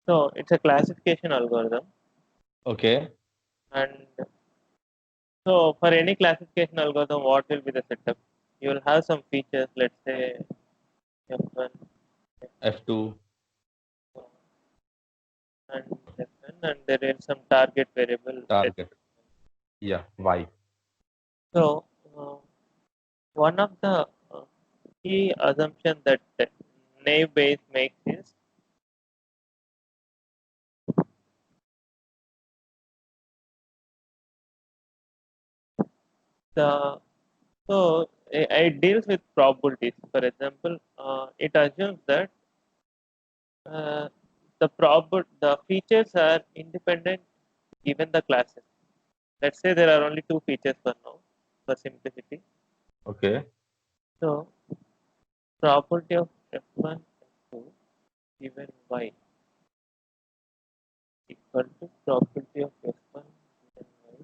So it's a classification algorithm, Okay. and so for any classification algorithm, what will be the setup? You will have some features, let's say F1, F2 and F1, and there is some target variable. target. Yeah. Y. So one of the key assumption that naive Bayes makes is the it deals with probabilities. For example, it assumes that uh, the features are independent given the classes. Let's say there are only two features for now, for simplicity. Okay. So probability of F1 F2 given y equal to probability of F1 given y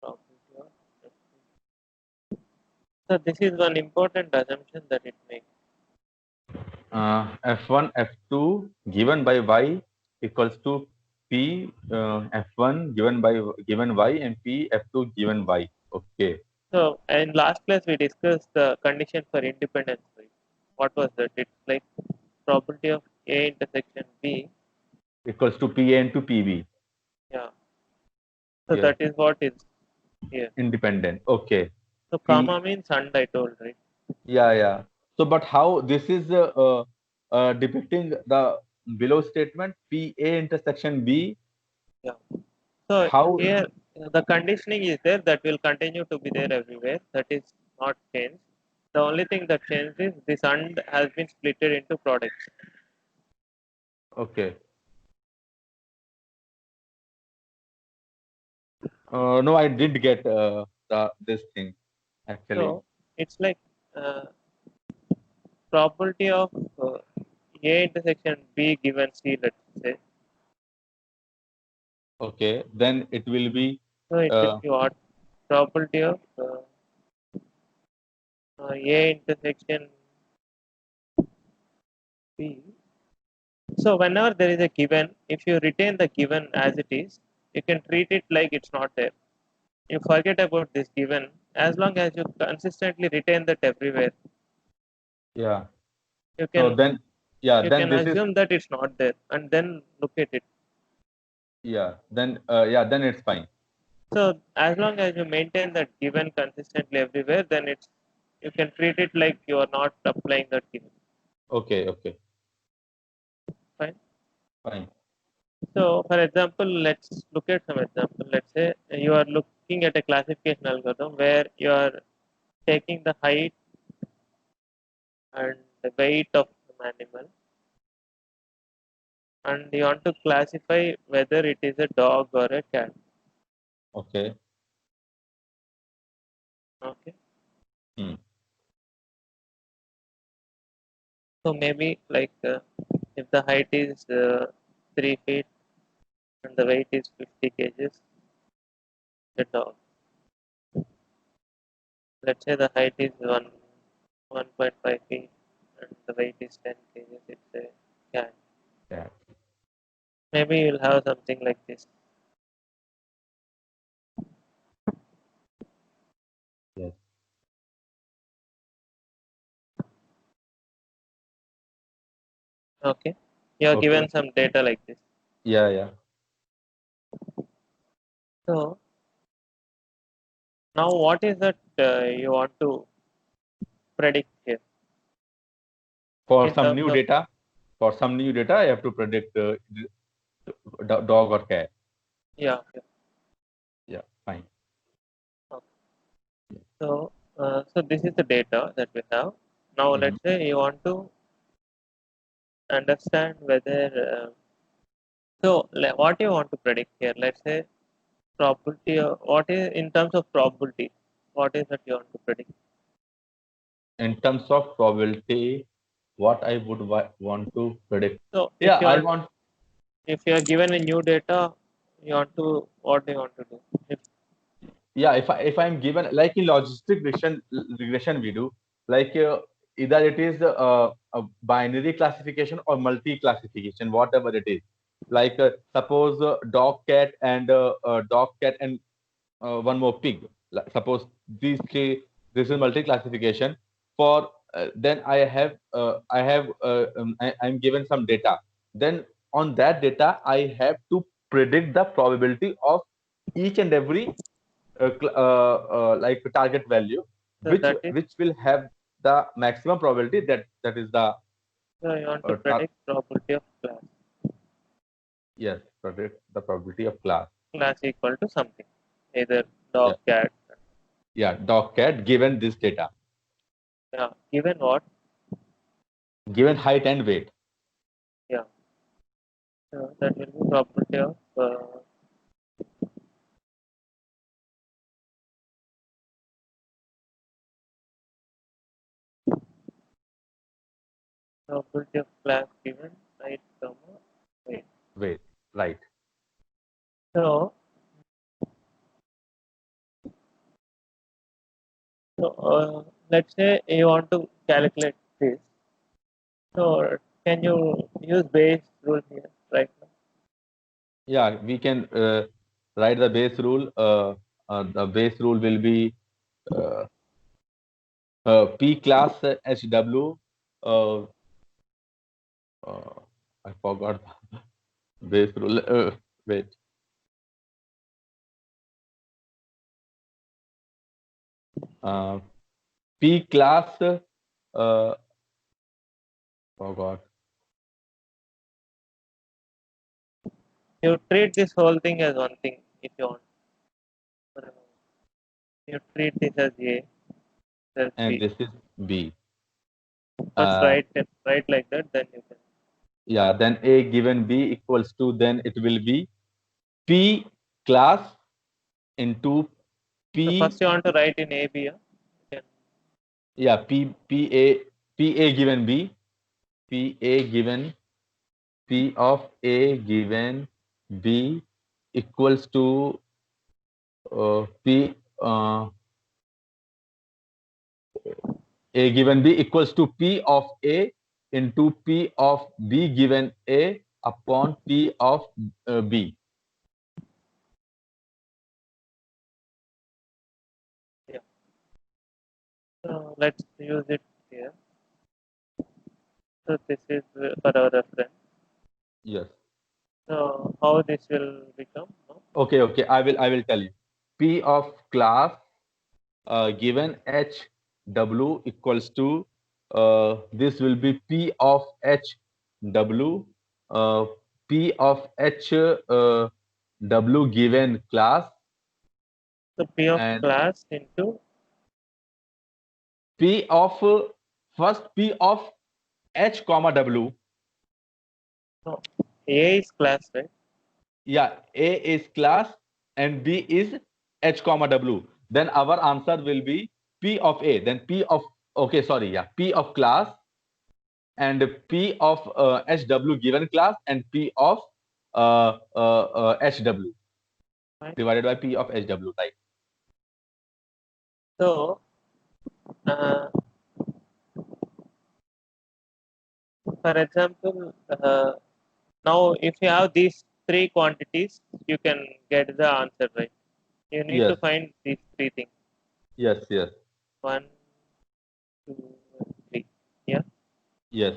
probability of F2. So this is one important assumption that it makes. F1 F2 given by Y equals to P F1 given Y and P F2 given Y. Okay. So in last class we discussed the condition for independence. Right? What was that? It's like probability of A intersection B. Equals to PA into PB. Yeah. So Yeah. that is what is here. Independent. Okay. So P. comma means and I told, right? Yeah. Yeah. So, but how this is depicting the below statement PA intersection B? Yeah. So How? here the conditioning is there that will continue to be there everywhere. That is not changed. The only thing that changed is this and has been splitted into products. Okay. No, I did get this thing actually. So it's like uh, probability of A intersection B given C, let's say. Okay, then it will be So it will uh, be what? Probability of A intersection B. So whenever there is a given, if you retain the given as it is, you can treat it like it's not there. You forget about this given as long as you consistently retain that everywhere. yeah. You So can then yeah, you then can this is assume that it's not there and then look at it. then it's fine. So as long as you maintain that given consistently everywhere, then it's you can treat it like you are not applying that given. Okay, okay, Fine. fine. So, for example, let's look at some example. Let's say you are looking at a classification algorithm where you are taking the height and the weight of an animal, and you want to classify whether it is a dog or a cat. Okay. Okay. Hmm. So maybe like if the height is 3 feet and the weight is 50 kgs, the dog. Let's say the height is 1.5 feet and the weight is 10 kgs. It's a cat. Yeah. Maybe you'll have something like this. Yes. Okay. You are Okay. given some data like this. Yeah, yeah. So now what is that you want to predict here For in some terms new of data, I have to predict dog or cat. yeah. Yeah. Yeah, fine. Okay. So this is the data that we have. Now Mm-hmm. let's say you want to understand whether what you want to predict here. Let's say probability. What is in terms of probability? What is that you want to predict? In terms of probability, what I would want to predict. So Yeah, I want. if you are given a new data, you want to what do you want to do? If Yeah, if I'm given like in logistic regression we do like either it is a binary classification or multi classification, whatever it is. Like suppose dog cat and one more pig. Suppose these three, this is multi classification. For then I'm given some data. Then on that data I have to predict the probability of each and every like target value, So that is, which will have the maximum probability, that is the so you want to predict probability of class. yes, predict the probability of class. Class equal to something, either Yeah, dog, cat. yeah, dog cat given this data, Yeah. Given what? given height and weight. Yeah. So that will be probability of probability of class given height, comma, weight. Weight, right. So, let's say you want to calculate this. So can you use Bayes rule here right now? Yeah, we can write the base rule. The base rule will be uh, P class HW. Uh, I forgot the base rule. Wait. Uh, P class. Forgot. You treat this whole thing as one thing if you want. You treat this as A, as And B. this is B. First Uh, write like that, then you can. yeah, then A given B equals to, then it will be P class into So P, first you want to write in A, B. You can, yeah, P A given B, P A given P of A given B equals to P A given B equals to P of A into P of B given A upon P of B. yeah. So let's use it here. So this is for our reference. Yes. So how this will become? No? Okay. I will tell you. P of class given H W equals to this will be P of H W, P of H W given class, So P of and class into P of first P of H comma W. no, A is class, right? Yeah, A is class and B is H comma W. Then our answer will be P of A. Then P of, okay, sorry, yeah, P of class and P of HW given class and P of HW Right. divided by P of HW, right? So uh, for example, now if you have these three quantities, you can get the answer, right? You need to Yes, find these three things. yes, 1, 2, and 3. Yeah. yes.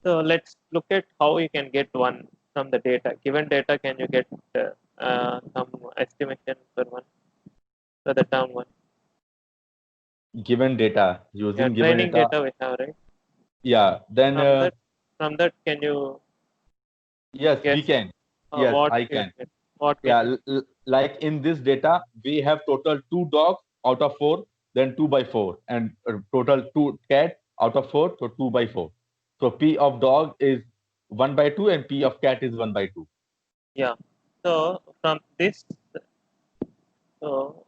So let's look at how you can get one from the data. Given data, can you get some estimation for one for the term one? Given data, Yeah, using given training data. data we have, right? Yeah, then From that, can you yes, we guess can. Yes, what I you can. get? What can Yeah, you? like in this data, we have total 2 dogs out of 4, then 2 by 4, and total 2 cat out of 4, so 2 by 4. So P of dog is 1 by 2 and P of cat is 1 by 2. Yeah. So from this, so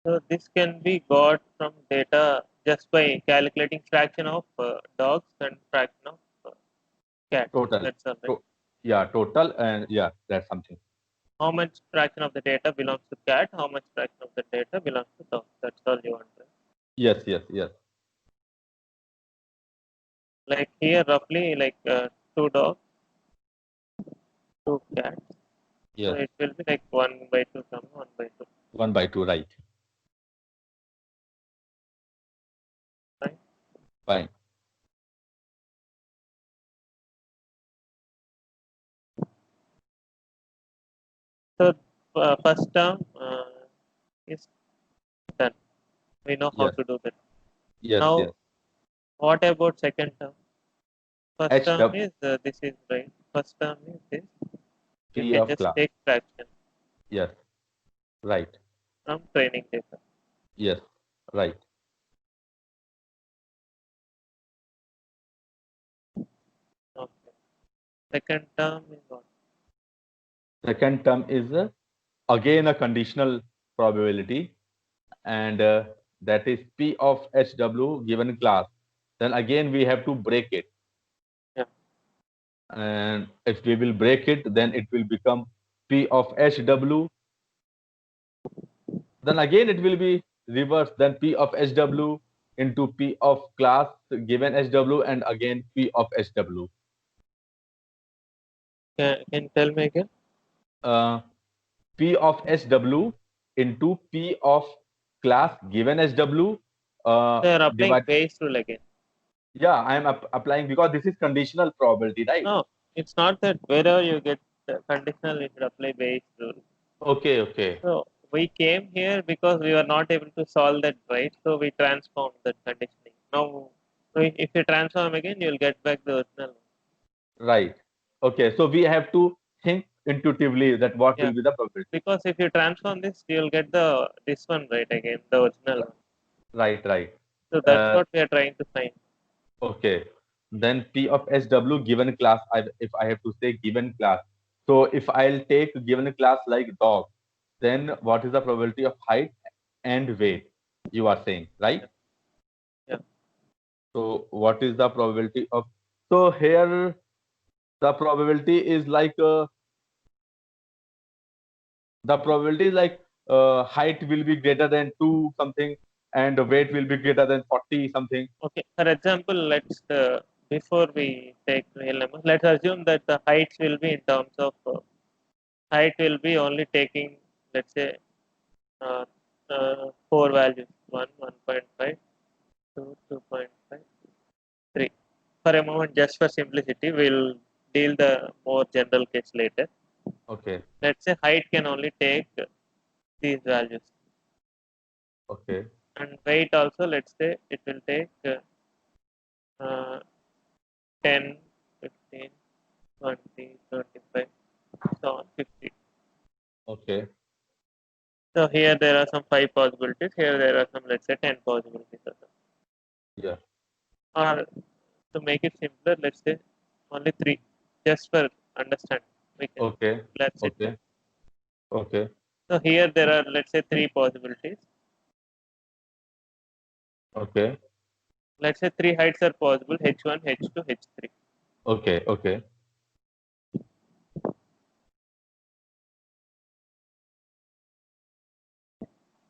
so this can be got from data just by calculating fraction of dogs and fraction of cats. Total. That's all, right? To, yeah, total, and yeah, that's something. How much fraction of the data belongs to cat? How much fraction of the data belongs to dog? That's all you want, right? Yes, yes, yes, Like here, roughly like two dogs, two cats. So yes. it will be like 1/2 comma 1/2, 1/2, right? right? Fine. So first term is done. We know how Yes, to do that. yes, yes. Now, what about second term? First H term W is this is right. First term is this. You P can of just class. take fraction Yes, right. from training data. Yes, right. Okay. Second term is what? Second term is again a conditional probability, and that is P of HW given class. Then again we have to break it, Yeah. and if we will break it, then it will become P of HW. Then again it will be reversed. Then P of HW into P of class given HW, and again P of HW. Can you tell me again? Uh, P of SW into P of class given SW So you're applying divide. Bayes rule again. Yeah, I am applying because this is conditional probability, right? No, it's not that wherever you get conditional, you should apply Bayes rule. Okay, okay, So we came here because we were not able to solve that right. So we transformed that conditioning. Now, if you transform again, you will get back the original. right. Okay, so we have to think intuitively that what Yeah, will be the probability. because if you transform this, you will get the this one right again, the original one. Right, right. So that's Uh, what we are trying to find. okay. Then P of SW given class, if I have to say given class. So if I'll take given class like dog, then what is the probability of height and weight? You are saying, right? Yeah, yeah. So what is the probability of? So here the probability is like height will be greater than 2 something, and the weight will be greater than 40 something. Okay. For example, let's before we take real numbers, let's assume that the heights will be in terms of height will be only taking, let's say, uh, four values: 1, 1.5, 2, 2.5, 3. For a moment, just for simplicity, we'll deal the more general case later. Okay, Let's say height can only take these values, okay, and weight also. Let's say it will take uh, 10, 15, 20, 25, so on, 50. okay. So here there are some 5 possibilities. Here there are some, let's say, 10 possibilities. Yeah. Or to make it simpler, let's say only 3, just for understanding. We can Okay, let's say 2. okay, okay, So here there are, let's say, 3 possibilities. okay, Let's say 3 heights are possible: H1, H2, H3. okay, okay,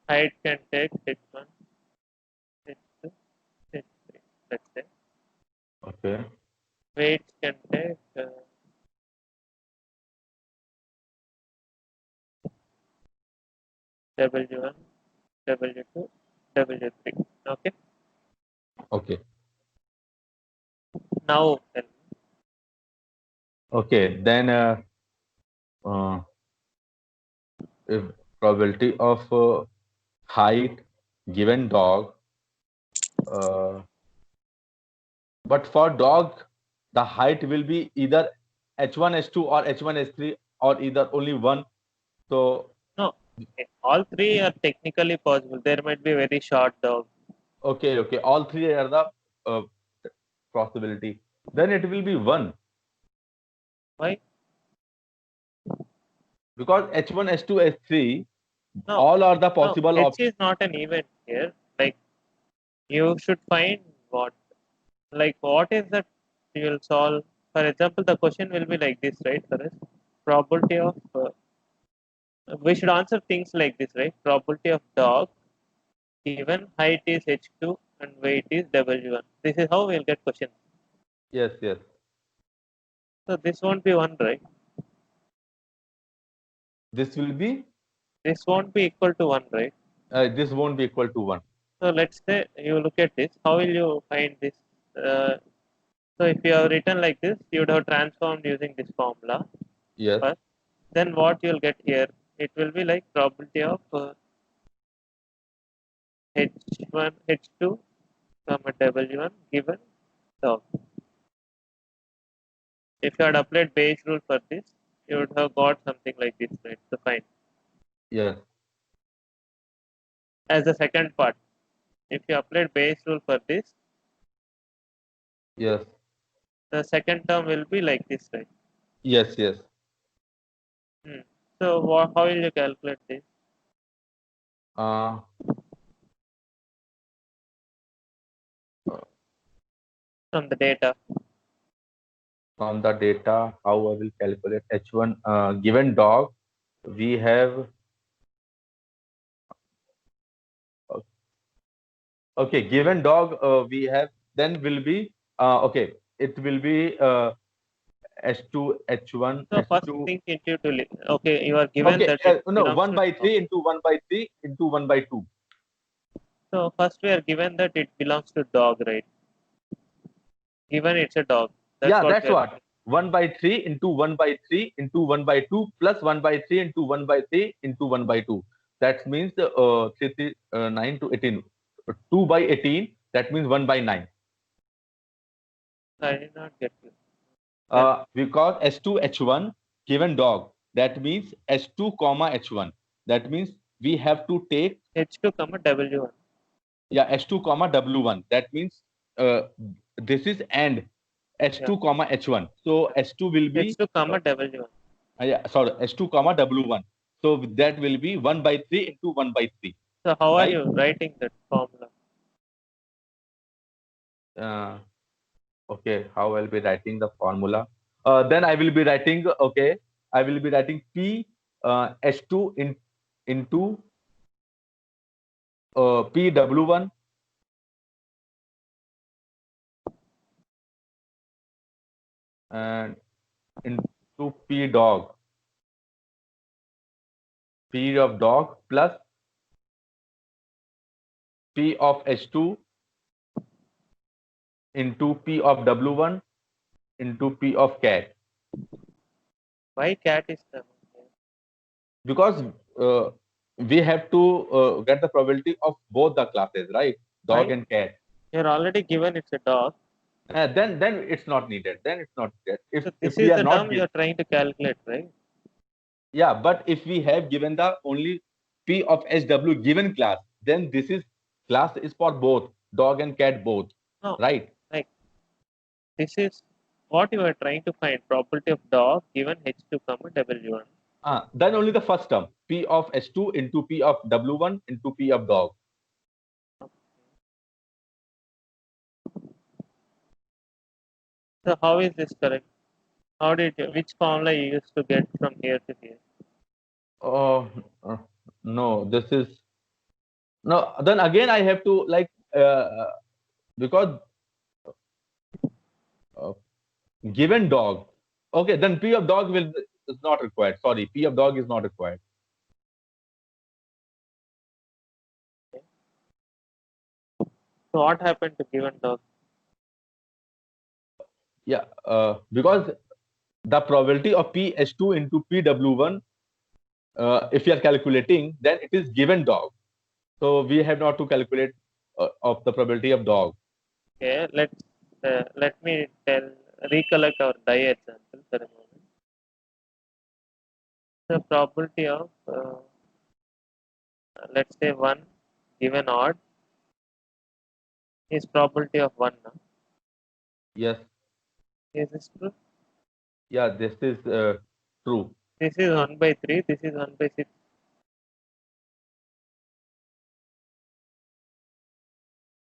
Height can take H1, H2, H3. Let's say okay, weight can take W1, W2, W3. Okay. okay, Now tell me. okay. Then uh, if probability of height given dog, uh, but for dog, the height will be either H1, H2 or H1, H3 or either only one. So No, okay. All 3 are technically possible. There might be very short dog. okay, okay. All three are the uh, possibility. Then it will be one Why? because H1, H2, H3, No, all are the no. possible H options. is not an event here. Like you should find what, like what is that you will solve. For example, the question will be like this, right? For us, probability of we should answer things like this, right? Probability of dog given height is h2 and weight is w1. This is how we'll get questions. Yes, yes. So this won't be 1, right? This will be, This won't be equal to 1, right? this won't be equal to 1. So let's say you look at this. How will you find this? So if you have written like this, you would have transformed using this formula Yes, first. Then what you'll get here, it will be like probability of h1, h2, comma w1 given dog. If you had applied Bayes rule for this, you would have got something like this, right? So fine. yes, As the second part, if you applied Bayes rule for this, yes, the second term will be like this, right? yes, yes. So how will you calculate this Uh, from the data? from the data, how I will calculate H1, given dog, we have, okay, given dog, we have, then will be, okay, it will be S2, H1, So first S2. think intuitively. Okay, you are given Okay, that it no, belongs 1 to by dog. 3 into 1 by 3 into 1 by 2. So first we are given that it belongs to dog, right? Given it's a dog. That's Yeah, what that's we are what. given. 1 by 3 into 1 by 3 into 1 by 2 plus 1 by 3 into 1 by 3 into 1 by 2. That means 9 to 18. 2 by 18, that means 1 by 9. I did not get you. Then Because S2 H1 given dog, that means S2 comma H1. That means we have to take, H2 comma W1. yeah, S2 comma W1. That means this is and S2 comma H1. So S2 will be, H2 comma W1. yeah, sorry, S2 comma W1. So that will be 1 by 3 into 1 by 3, So how are right? you writing that formula? Uh, okay, how I'll be writing the formula? Then I will be writing, okay, I will be writing P S2 into PW1 and into P dog. P of dog plus P of H2 into P of W1 into P of cat. Why cat is coming here? Because we have to get the probability of both the classes, right? Dog Why? and cat. You're already given it's a dog. Then it's not needed. Then it's not needed. So If this we is are the not term given, you're trying to calculate, right? yeah, but if we have given the only P of HW given class, then this is class is for both dog and cat both, No, right? like this is what you are trying to find. Probability of dog given H2 comma W1. Then only the first term P of H2 into P of W1 into P of dog. So how is this correct? How did you, which formula you used to get from here to here? Oh, no, this is no. Then again, I have to like because uh, given dog. Okay, then P of dog will is not required. Sorry, P of dog is not required. So what happened to given dog? Yeah, because the probability of PH2 into PW1, if you are calculating, then it is given dog. So we have not to calculate of the probability of dog. Okay, let me recollect our die example for a moment. The probability of let's say 1 given odd is probability of 1 now. Yes, Is this true? yeah, this is true. This is 1 by 3, this is 1 by 6.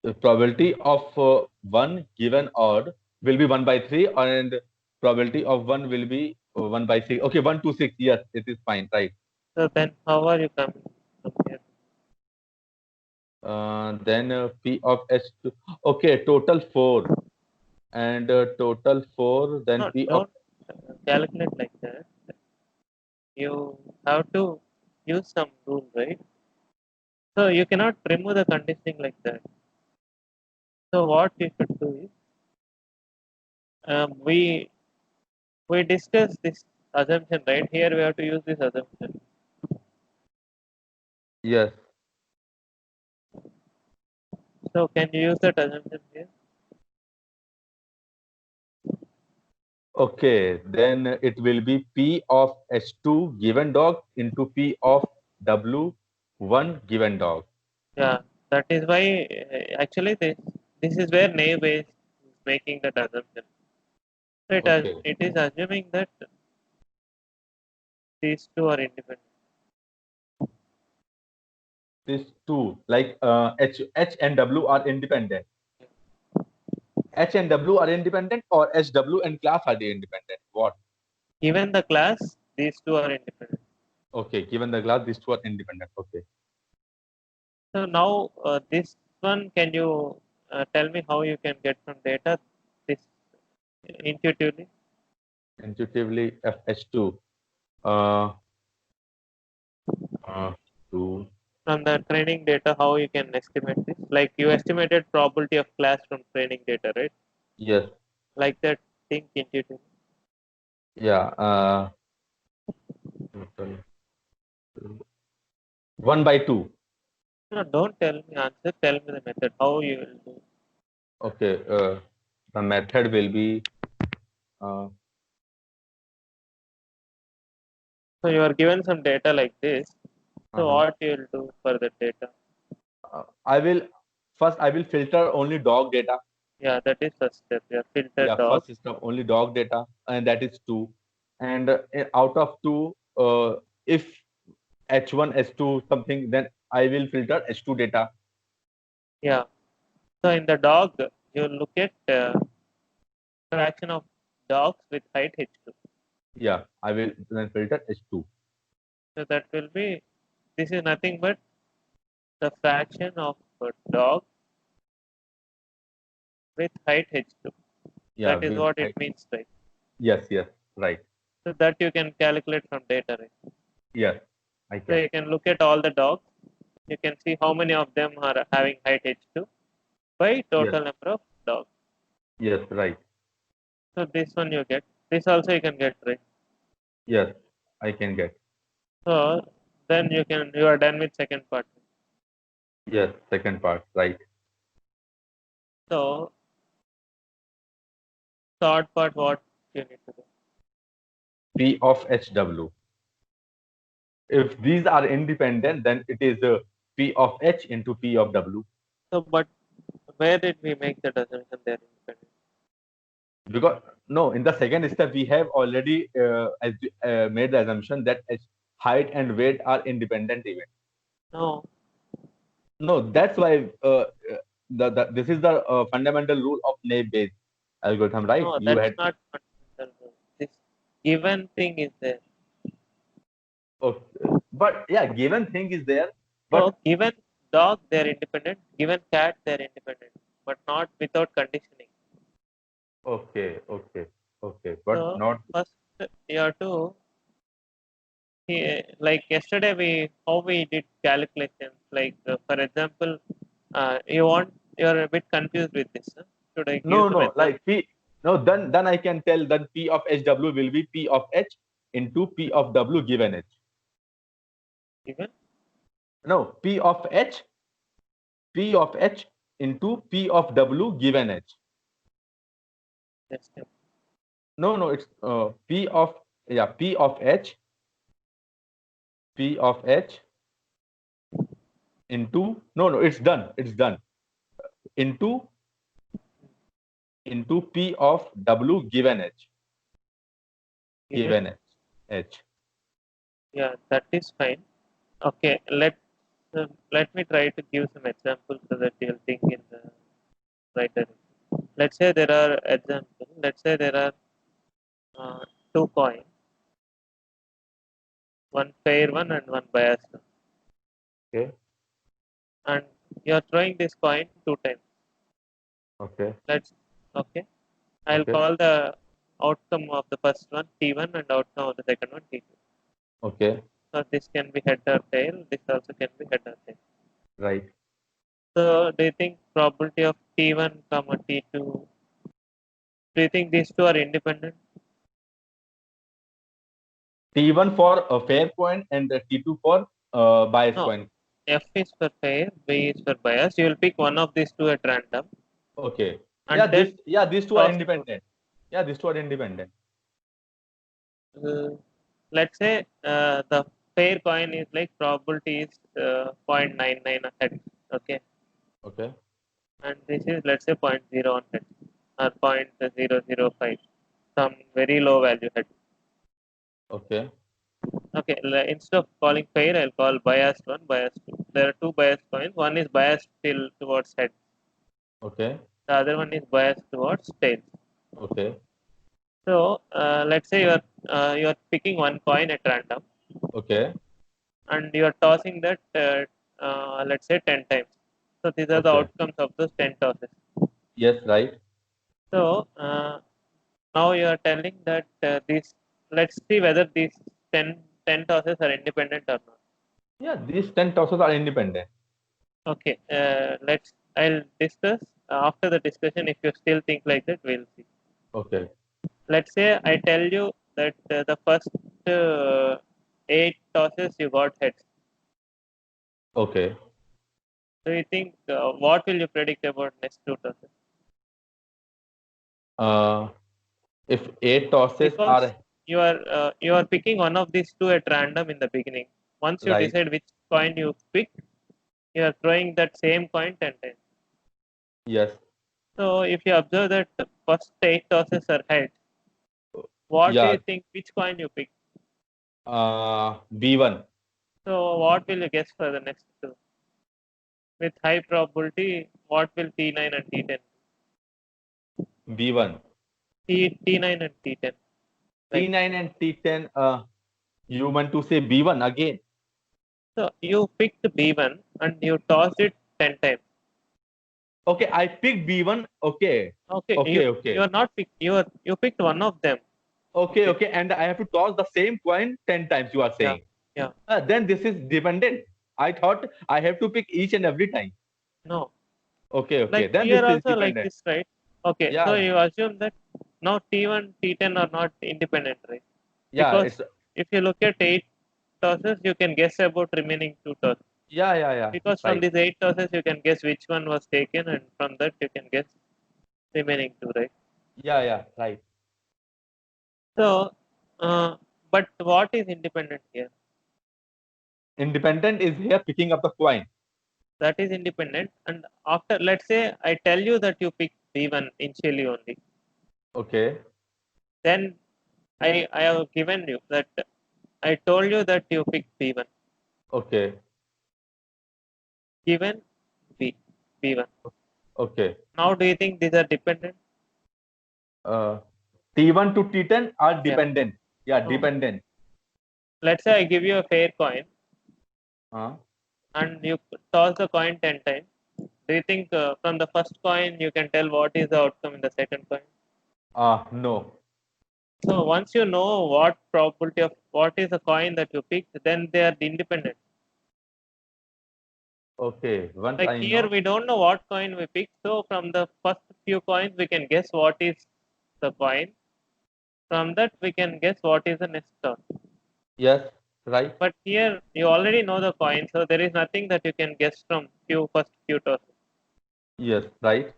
The probability of 1 given odd will be 1 by 3 and probability of 1 will be 1 by 6. Okay, 1 to 6. Yes, it is fine, right? So then how are you coming from here? Then P of H2. Okay, total 4. And total 4, then No, P of. don't calculate like that. You have to use some rule, right? So you cannot remove the conditioning like that. So what you should do is, we discussed this assumption, right? Here we have to use this assumption. Yes. So can you use that assumption here? Okay, then it will be P of H2 given dog into P of W1 given dog. Yeah, that is why actually this is where naive is making that assumption. So Okay, it is assuming that these two are independent. these two, like H and W are independent. H and W are independent, or HW and class are the independent? What? Given the class, these two are independent. Okay, given the class, these two are independent. Okay. So now this one, can you tell me how you can get from data this intuitively Intuitively, FH2. Uh, 2. from the training data? How you can estimate this? Like you estimated probability of class from training data, right? Yes. Like that, think intuitively. Yeah. Total 1 by 2. No, don't tell me answer. Tell me the method. How you will do. Okay. The method will be. Uh, So you are given some data like this. So uh-huh. what you will do for the data? I will first. I will filter only dog data. Yeah, that is first step. Yeah, filter Yeah, dog. first system only dog data, and that is 2. And out of 2, if H1, H2 something, then I will filter H2 data. Yeah. So in the dog, you look at fraction of dogs with height H2. Yeah, I will then filter H2. So that will be, this is nothing but the fraction of a dog with height H2. Yeah, That is with what it height. means, right? Yes, yes, right. So that you can calculate from data, right? Yes, I So can. you can look at all the dogs. You can see how many of them are having height H2 by Yes, total number of dogs. yes, right. So this one you get. This also you can get, right? Yes, I can get. So then you are done with second part. Yes, second part, right. So third part, what you need to do? P of HW. If these are independent, then it is P of H into P of W. So but where did we make that assumption they are independent? Because no, in the second step, we have already made the assumption that height and weight are independent events. No, No, that's why this is the fundamental rule of naive Bayes algorithm, right? no, You that's had. not fundamental rule. This given thing is there. Okay. But yeah, given thing is there, but So given dog they're independent, given cat they're independent, but not without conditioning. okay, okay, okay, but So not. first you have to like yesterday we how we did calculations. Like for example, you're a bit confused with this. Huh? Should I give No, some no, example? like P. No, then I can tell that P of HW will be P of H into P of W given H. Given No, P of H into P of W given H. just No, no, it's P of, yeah, P of H into, no, no, it's done into P of W given H, given. given H. Yeah, that is fine. Okay, let me try to give some examples so that you'll think in the right direction. Let's say there are examples. Let's say there are two coins, one fair one and one biased one. Okay. And you are throwing this coin 2 times. Okay. Let's okay. I'll Okay. call the outcome of the first one T1 and outcome of the second one T2. Okay. So this can be head or tail. This also can be head or tail. Right. So do you think probability of T1 comma T2? Do you think these two are independent? T1 for a fair coin and T2 for bias No. coin. F is for fair, B is for bias. You will pick one of these two at random Okay. and then These two are toss it out. independent. Yeah, these two are independent. Uh, let's say the fair coin is like probability is 0.99 head. Okay. Okay. And this is let's say 0.01 head or 0.005, some very low value head. Okay. Okay, instead of calling fair, I'll call biased one, biased two. There are two biased coins. One is biased till towards head. Okay. The other one is biased towards tail. Okay. So let's say you are picking one coin at random Okay. and you are tossing that let's say 10 times. So these are the Okay. outcomes of those 10 tosses. Yes, right. So now you are telling that these let's see whether these 10 tosses are independent or not. Yeah, these 10 tosses are independent. Okay, I'll discuss after the discussion. If you still think like that, we'll see. Okay. Let's say I tell you that the first 8 tosses you got heads. Okay. So you think what will you predict about next 2 tosses? Uh, if 8 tosses Because are you are picking one of these two at random in the beginning. Once you right, decide which coin you pick, you are throwing that same coin 10 times. yes. So if you observe that the first 8 tosses are heads, what do you Yeah. think? Which coin you pick? B1. So what will you guess for the next two? With high probability, what will T9 and T10? B1. T9 and T10. Like T9 and T10. You want to say B1 again? so, you picked B1 and you tossed it 10 times. Okay, I picked B1. Okay. Okay, Okay. you Okay. are not picked. You picked one of them. Okay. Okay. Okay. And I have to toss the same coin 10 times, you are Yeah. saying. Yeah. Then this is dependent. I thought I have to pick each and every time. No. Okay. Okay. Like Then this here is also like dependent. this, right? Okay. So Yeah. you assume that now T1, T10 are not independent, right? Yeah. Because if you look at 8 tosses, you can guess about remaining 2 tosses. Yeah. Because from Right. these 8 tosses, you can guess which one was taken, and from that you can guess remaining two, right? Yeah. Right. So, uh, but what is independent here? Independent is here picking up the coin. That is independent. And after, let's say, I tell you that you pick B1 initially only, Okay. then I have given you that I told you that you pick B1, Okay. given B1. Okay. Now, do you think these are dependent? Uh, T1 to T10 are Yeah. dependent. Yeah, No. dependent. Let's say I give you a fair coin Uh, and you toss the coin 10 times. Do you think from the first coin you can tell what is the outcome in the second coin? no. So once you know what probability of what is the coin that you picked, then they are independent. Okay. Once Like I here know. we don't know what coin we picked, so from the first few coins we can guess what is the coin. From that we can guess what is the next toss. Yes. Right. But here you already know the coin, so there is nothing that you can guess from first few tosses. Yes. Right.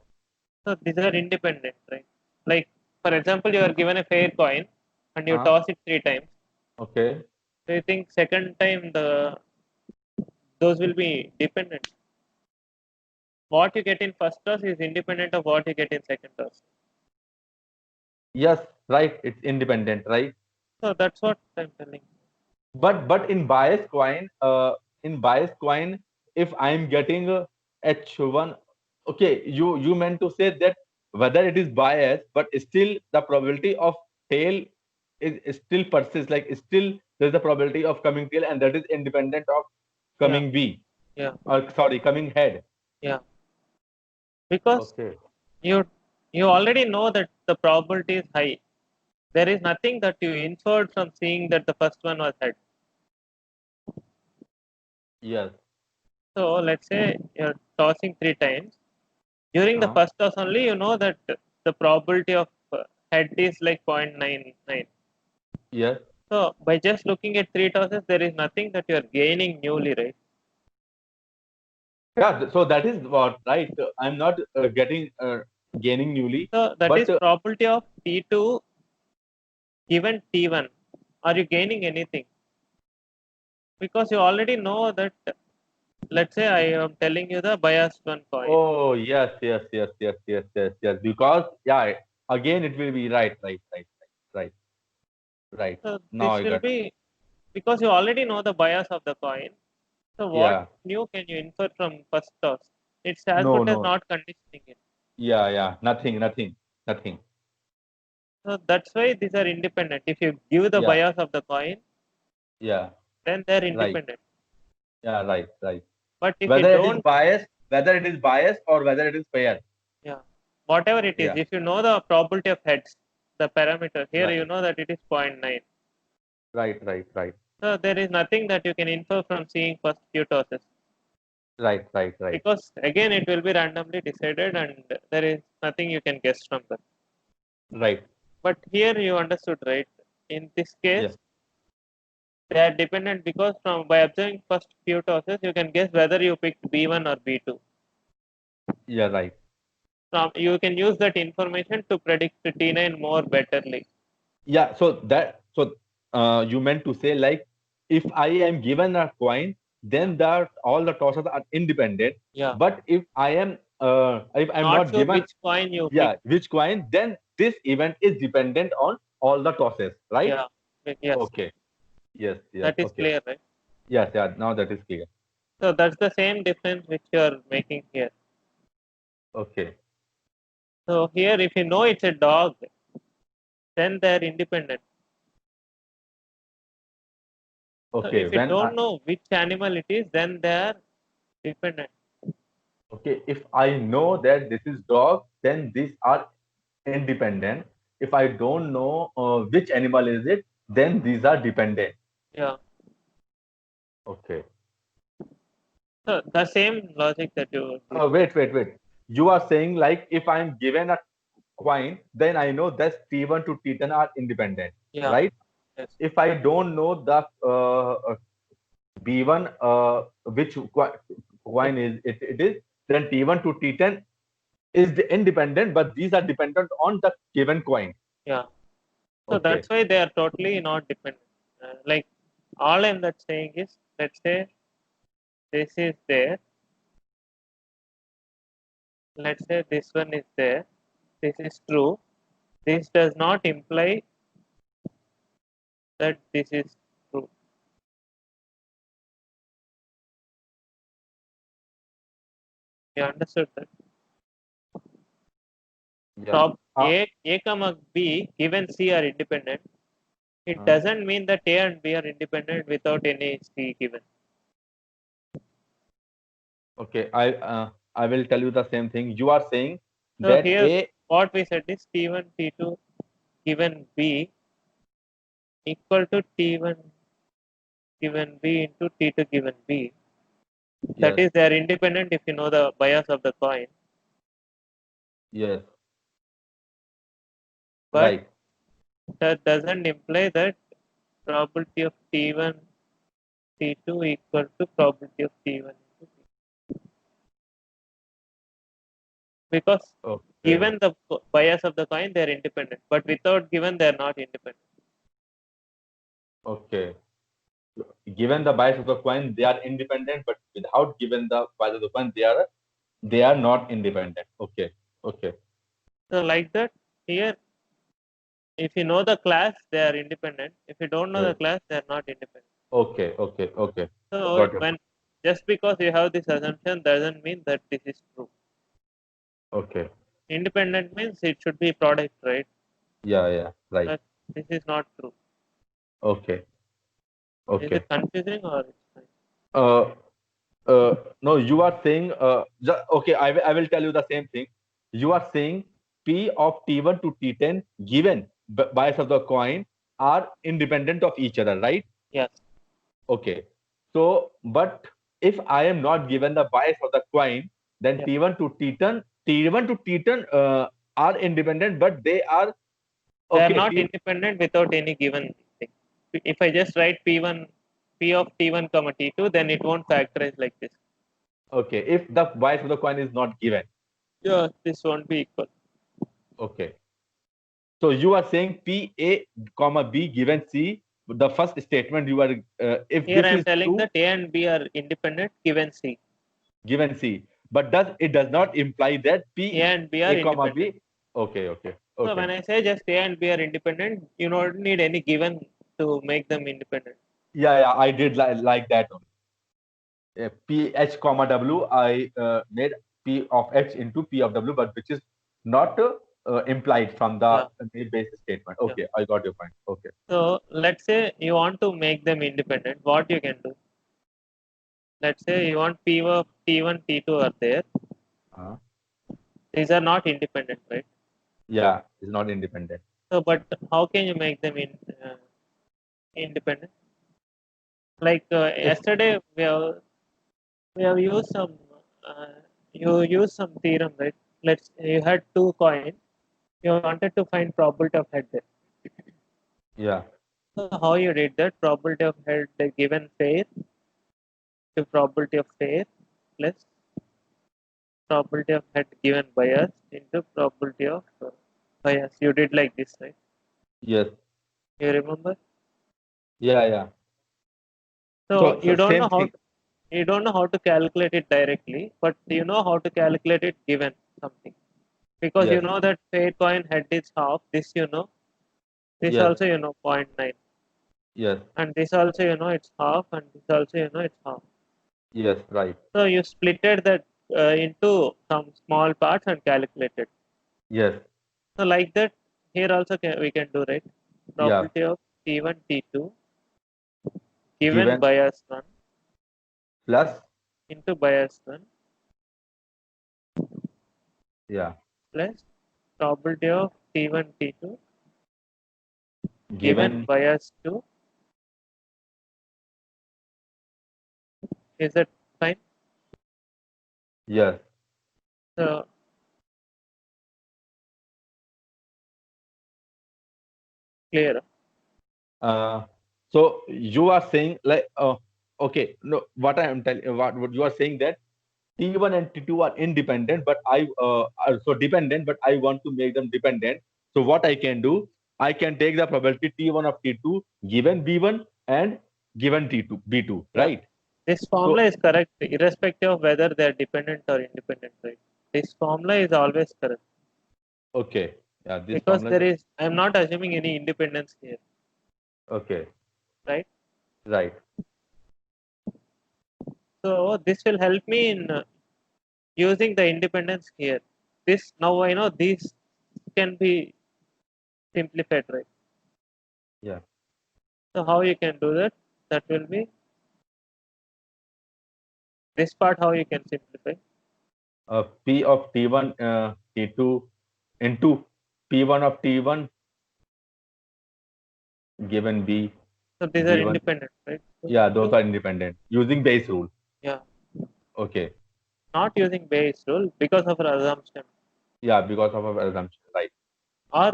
So these are independent, right? Like for example, you are given a fair coin and you Uh, toss it 3 times. okay. So you think second time the those will be dependent. What you get in first toss is independent of what you get in second toss. Yes. Right. It's independent. Right. So that's what I'm telling. But in bias coin, if I'm getting H1, okay, you meant to say that whether it is bias, but still the probability of tail is still persists. Like still there's the probability of coming tail, and that is independent of Yeah, coming B yeah, or sorry, coming head. Yeah, because Okay. you already know that the probability is high. There is nothing that you inferred from seeing that the first one was head. Yes. So let's say you're tossing 3 times. During the Uh, first toss only, you know that the probability of head is like 0.99. yes. So by just looking at 3 tosses, there is nothing that you are gaining newly, right? Yeah. So that is what, right? I'm not getting gaining newly, So that but is probability of T2 given T1. Are you gaining anything? Because you already know that, let's say I am telling you the biased one coin. oh yes, yes, yes, yes, yes, yes, yes. Because yeah, again it will be right, right, right, right, right, right. So Now this I will got. be because you already know the bias of the coin. So what Yeah. new can you infer from first toss? It's as No, good as no. not conditioning it. Yeah, yeah. Nothing, nothing, nothing. So that's why these are independent. If you give the Yeah, bias of the coin, yeah. then they're Right. independent. Yeah, right, right. But if you Whether it is don't, biased, whether it is biased or whether it is fair. yeah, whatever it is, Yeah. if you know the probability of heads, the parameter here, you Right. know that it is 0.9. Right, right, right. So there is nothing that you can infer from seeing first few tosses Right, right, right. because again it will be randomly decided and there is nothing you can guess from that. Right. But here you understood, right? In this Yeah. case, they are dependent because from by observing first few tosses, you can guess whether you picked B1 or B2. Yeah, right. From you can use that information to predict T9 more betterly. Yeah. So you meant to say like if I am given a coin, Yeah, then the all the tosses are independent. yeah. But if I'm Not not sure given, which coin you pick. yeah, which coin, then this event is dependent on all the tosses, right? Yeah, yes, Okay. Yes, yes. that is Okay. clear, right? Yes, yeah. Now that is clear. So that's the same difference which you are making here. Okay. So here, if you know it's a dog, then they're independent. So Okay. if you When I don't know which animal it is, then they're dependent. okay, if I know that this is dog, then these are independent. If I don't know which animal is it, then these are dependent. Yeah. Okay. So the same logic that you did. Wait, wait, wait. You are saying like if I'm given a coin, then I know that T1 to T10 are independent, Yeah. right? Yes. If I don't know the B1, So, coin it is, then T1 to T10 is independent, but these are dependent on the given coin. yeah. So Okay. that's why they are totally not dependent. Like all I'm that saying is, let's say this is there. Let's say this one is there. This is true. This does not imply that this is true. You understood that? Yeah. Top A comma B given C are independent. It Uh, doesn't mean that A and B are independent without any C given. okay. I will tell you the same thing. You are saying So that here A. what we said is T1, T2 given B equal to T1 given B into T2 given B. That Yes. is, they are independent if you know the bias of the coin. Yes. But Right. that doesn't imply that probability of T1 T2 equal to probability of T1 into T2. Because Okay. given the bias of the coin, they are independent. But without given, they are not independent. Okay. Given the bias of the coin, they are independent, but without given the bias of the coin, they are not independent. Okay. Okay. So like that, here, if you know the class, they are independent. If you don't know the Yes. class, they are not independent. Okay. Okay. Okay. So Got it. when just because you have this assumption doesn't mean that this is true. Okay. Independent means it should be product, right? Yeah. Yeah. Right. But this is not true. Okay. Is it Okay. confusing or it's fine? Uh, No, you are saying okay. I will tell you the same thing. You are saying P of T1 to T10 given bias of the coin are independent of each other, right? Yes. Okay. So, but if I am not given the bias of the coin, then Yeah. T1 to T10 are independent, but they are They are okay. not independent without any given thing. If I just write P1, P of T1 comma T2, then it won't factorize like this. Okay. If the bias of the coin is not given, Yeah, this won't be equal. okay. So you are saying P A comma B given C. The first statement you are if Here this I am is telling true that A and B are independent given C. given C, but does not imply that A P and B are A comma independent. B? Okay, okay, So okay. when I say just A and B are independent, you don't need any given to make them independent. Yeah, I did like that only. P H comma W, I made P of H into P of W, but which is not implied from the Yeah, base statement. yeah. Okay, I got your point. Okay. So let's say you want to make them independent. What you can do? Let's say you want P of T1, T2 are there. Uh, These are not independent, right? yeah, it's not independent. So, but how can you make them independent? Like If yesterday, we have used some you use some theorem, right? Let's you had two coins. You wanted to find probability of head. yeah, So how you did that? Probability of head given pair to probability of pair plus probability of head given bias into probability of bias. You did like this, right? yes, You remember? yeah. So So same thing. you don't know how to calculate it directly, but you know how to calculate it given something. Because you Yes, know that pair coin head is half, this you know, this yes, also you know 0.9, yes, and this also you know it's half, and this also you know it's half. yes, right. So you splitted that into some small parts and calculated. Yes, So like that, here also we can do, right? yeah. Probability of T1, T2 given Given bias 1 plus, into bias 1 yeah, plus probability of T1, T2 given given, bias 2. Is that fine? yes. So clear. Uh, so you are saying like, okay, no, what I am telling, what you are saying that T1 and T2 are independent, but I are so dependent, but I want to make them dependent. So what I can do, I can take the probability T1 of T2 given B1 and given T2 B2, Yeah. right? This formula So is correct irrespective of whether they are dependent or independent, right? This formula is always correct okay, yeah, this because formula, I am not assuming any independence here, okay, right? right, So this will help me in using the independence here. This now I know these can be simplified, right? yeah. So how you can do that? That will be this part. How you can simplify? P of T1 T2 into P1 of T1 given B So these are B1. independent, right? So, Yeah, those are independent using base rule. yeah, Okay. not using Bayes rule because of our assumption, Yeah, because of our assumption, right? or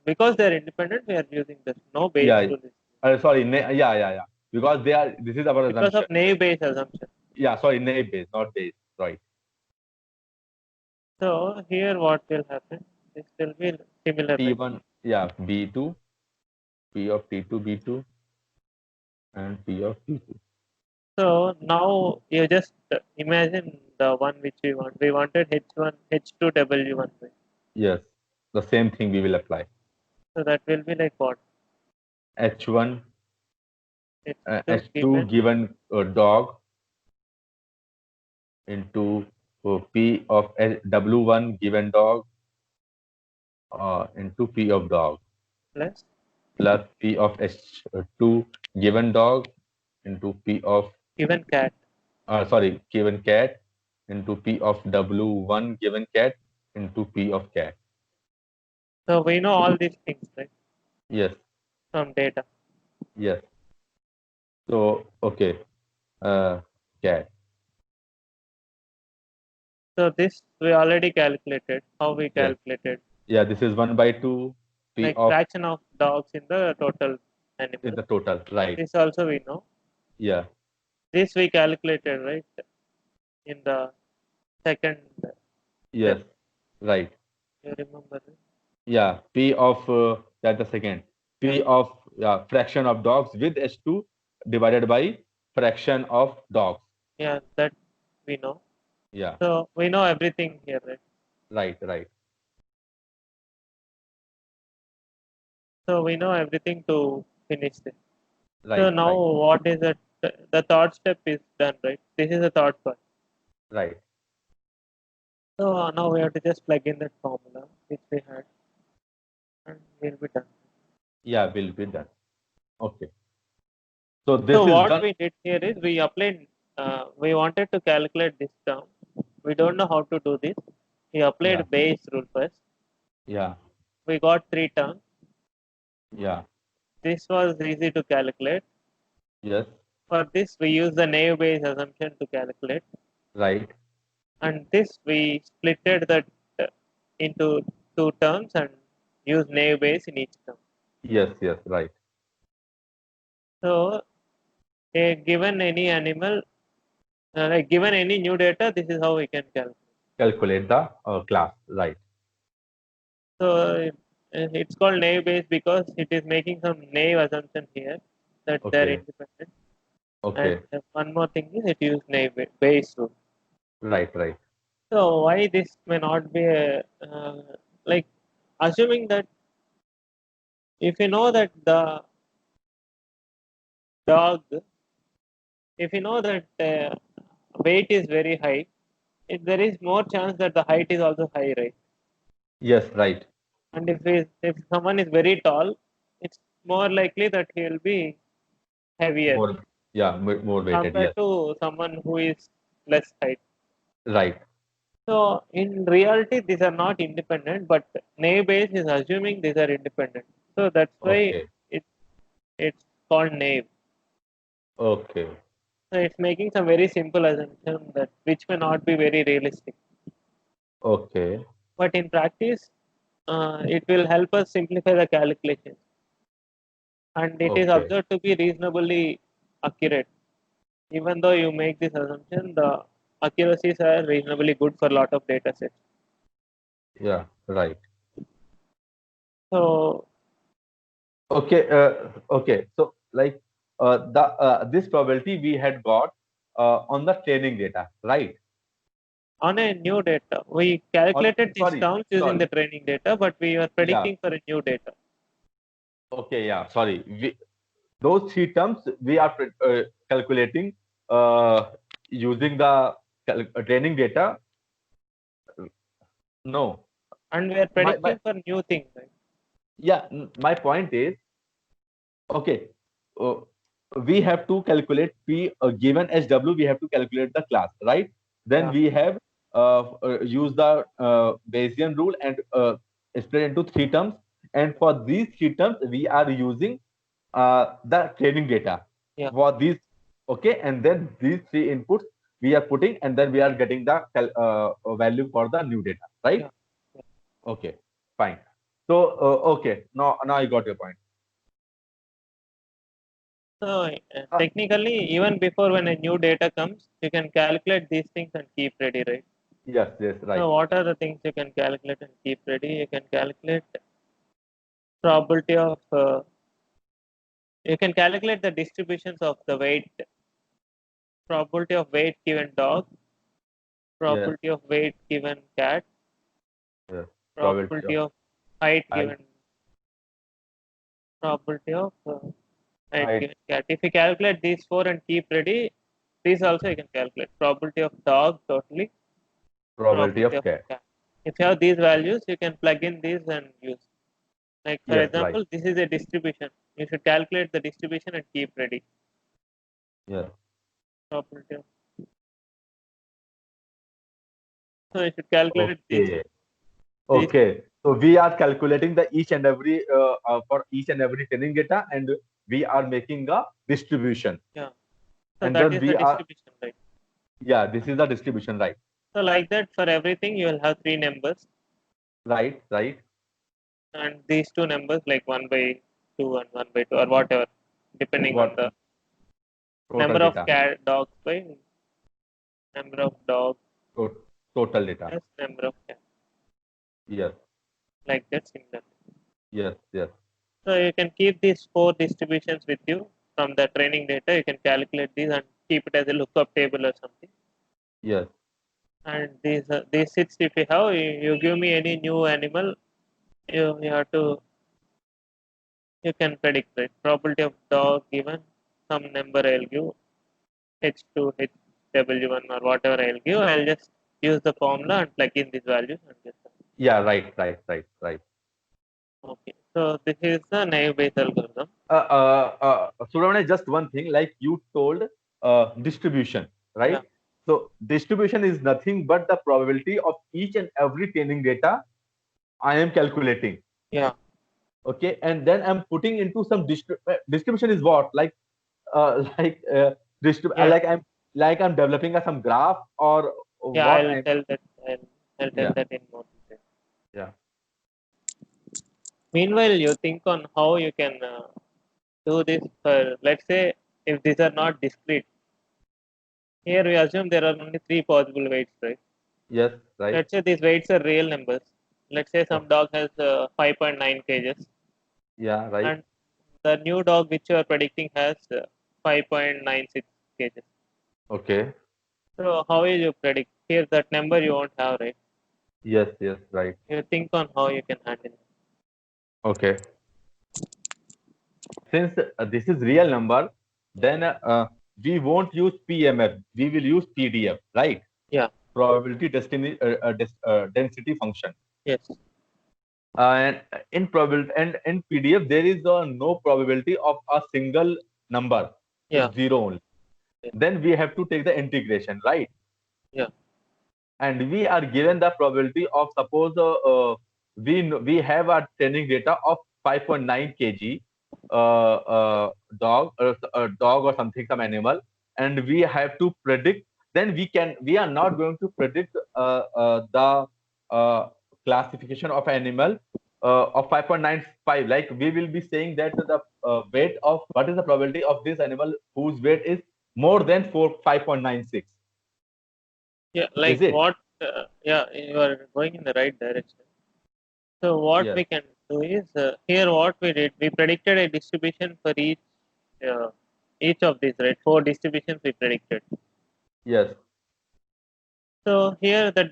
because they are independent, we are using this. No Bayes Yeah. rule is Sorry. Yeah. Because they are. This is our because assumption. of naive Bayes assumption. Yeah. Sorry. Naive base, not base. Right. So here what will happen? This will be similar, right? T1. Yeah. B2. P of T2 B2 and P of T2. So now you just imagine the one which we want. We wanted H1, H2, W1. Right? Yes. The same thing we will apply. So that will be like what? H1 H2 H2 given given dog into P of W1 given dog into P of dog plus plus P of H2 given dog into P of given cat. sorry, given cat into P of W1 given cat into P of cat. So we know all these things, right, Yes, from data. yes. So, okay, cat. So this we already calculated. How we Yes. calculated? Yeah, this is 1 by 2 P Like of fraction of dogs in the total in animal. the total, right? This also we know. Yeah, This we calculated, right, in the second yes, step. right. You remember it? Yeah, P of that's the second. Yeah, P of fraction of dogs with H2 divided by fraction of dogs. yeah, that we know. Yeah, So we know everything here, right? right, right, So we know everything to finish this. So right, now right, what is it? The third step is done, right? This is the third part. right. So now we have to just plug in that formula which we had and we'll be done. Yeah, will be done. Okay. So So this is what done. we did here is we applied, we wanted to calculate this term. We don't know how to do this. We Yeah, applied Bayes rule first. yeah, We got three terms. yeah. This was easy to calculate. Yes, For this, we use the naive Bayes assumption to calculate. right. And this, we splitted that into two terms and use naive Bayes in each term. Yes, yes, right. So, given any animal, like given any new data, this is how we can calculate. Calculate the class, right. So it's called naive Bayes because it is making some naive assumption here that they're Okay, independent. And okay, one more thing is it use naive Bayes rule. right, right. So why this may not be a, like assuming that if you know that the dog, if you know that weight is very high, there is more chance that the height is also high, right? Yes, right. And if someone is very tall, it's more likely that he will be heavier More, yeah, more weighted. compared Yes, to someone who is less height. right. So in reality, these are not independent, but naive Bayes is assuming these are independent. So that's why Okay, it it's called naive. okay, So it's making some very simple assumption that which may not be very realistic. okay, But in practice, it will help us simplify the calculation, and it is okay. observed to be reasonably accurate. Even though you make this assumption, the accuracies are reasonably good for a lot of data sets. Yeah, right. So Okay, okay. So like the this probability we had got on the training data, right? on a new data, we On calculated these sorry, terms using sorry. the training data, but we are Yeah. predicting for a new data. Okay. Yeah. Sorry. Those three terms we are calculating using the training data. No. And we are My predicting for new things, right? yeah. My point is okay. Uh, we have to calculate P given HW. We have to calculate the class, right? Then Yeah, we have use the Bayesian rule and split into three terms. And for these three terms, we are using the training data yeah, for these. Okay, and then these three inputs we are putting, and then we are getting the value for the new data, right? yeah. Yeah. Okay, fine. So okay, now I got your point. So Uh, technically, even before when a new data comes, you can calculate these things and keep ready, right? yes, yes, right. So what are the things you can calculate and keep ready? You can calculate probability of you can calculate the distributions of the weight, probability of weight given dog, Yes, probability of weight given cat, yes. Probability probability of of height height, given probability of height height, given cat. If you calculate these four and keep ready, these also you can calculate probability of dog totally, probability probability of of cat. cat. If you have these values, you can plug in these and use. Like for Yes, right. example, this is a distribution. You should calculate the distribution and keep ready. Yes, Probability of. So you should calculate these. Okay. Okay. So we are calculating the each and every for each and every training data, and we are making a distribution. Yeah. So And that then is the we are, distribution, right? yeah, this is the distribution, right? So like that, for everything, you will have three numbers, Right, right. and these two numbers, like 1/2 and 1/2, or whatever, depending on What the total number of data? cat dogs by number of dogs To- Total data. plus number of cats, Yes, like that similar. yes, yes, So you can keep these four distributions with you from the training data. You can calculate these and keep it as a lookup table or something. yes. And these six, if you have, you give me any new animal, you have to, you can predict, right? Probability of dog given some number I'll give, H2, HW1, or whatever I'll give. I'll just use the formula and plug in these values and get them. Yeah, right, right, right, right. Okay. So this is the naive Bayes algorithm. Subramanya, just one thing, like you told, distribution, Yeah. right? So distribution is nothing but the probability of each and every training data I am calculating. Yeah. Okay, and then I'm putting into some distribution is what, like like Yeah. like I'm developing some graph or Yeah. what I'm. I'll tell Yeah, that in more detail. yeah, Meanwhile, you think on how you can do this for, let's say, if these are not discrete. Here we assume there are only three possible weights, right? yes, right. Let's say these weights are real numbers. Let's say some Okay. dog has 5.9 kgs, Yeah, right. and the new dog which you are predicting has 5.96 kgs. Okay. So how will you predict? Here that number you won't have, right? Yes, yes, right. You think on how you can handle it. Okay. Since this is real number, then we won't use PMF. We will use PDF, right? Yeah. Probability density function. Yes. And in probability and in PDF, there is no probability of a single number. Yeah. It's zero only. Yeah. Then we have to take the integration, right? Yeah. And we are given the probability of, suppose we have a training data of 5.9 kg dog or a dog or something, some animal, and we have to predict. Then we are not going to predict the classification of animal of 5.95. Like we will be saying that the weight of, what is the probability of this animal whose weight is more than 5.96. Yeah. Is Like it? what? Yeah, you are going in the right direction. So what Yes. we can do is here what we did, we predicted a distribution for uh, each of these, right? Four distributions we predicted. Yes. So here the